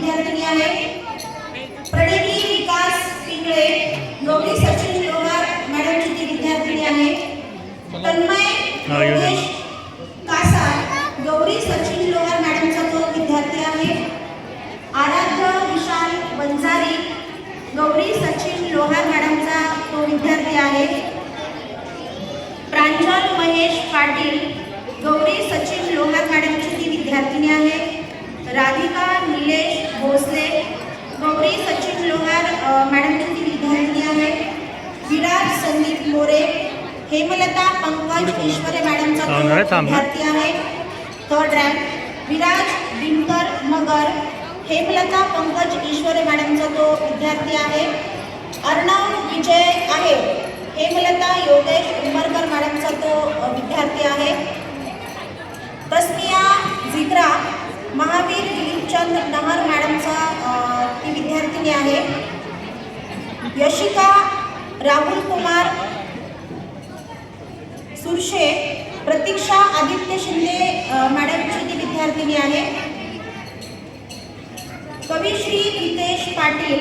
विद्यार्थिनी आहे। प्रणिती विकास पिंगळे गौरी सचिन लोहार मॅडमची ती विद्यार्थिनी आहे। तन्मय योगेश कासार गौरी सचिन लोहार मॅडमचा तो विद्यार्थी आहे। आराध्य विशाल बंजारी गौरी सचिन लोहार मॅडमचा तो विद्यार्थी आहे। प्रांजल महेश पाटील गौरी सचिन लोहार मॅडमची ती विद्यार्थिनी आहे। राधिका निलेश भोसले गौरी सचिन लोहार मॅडमची ती विद्यार्थिनी आहे। विराज संदीप मोरे हेमलता पंकज ईश्वरे मॅडमचा तो विद्यार्थी आहे। थर्ड रँक विराज दिनकर मगर हेमलता पंकज ईश्वरे मॅडमचा तो विद्यार्थी आहे। अर्णव विजय आहे हेमलता योगेश उमरकर मॅडमचा तो विद्यार्थी आहे। तस्मिया जिग्रा महावीर दिलीपचंद नहर मॅडमचा ती विद्यार्थिनी आहे। यशिका राहुल कुमार सुरशे प्रतीक्षा आदित्य शिंदे मॅडमची ती विद्यार्थिनी आहे। कविश्री हितेश पाटील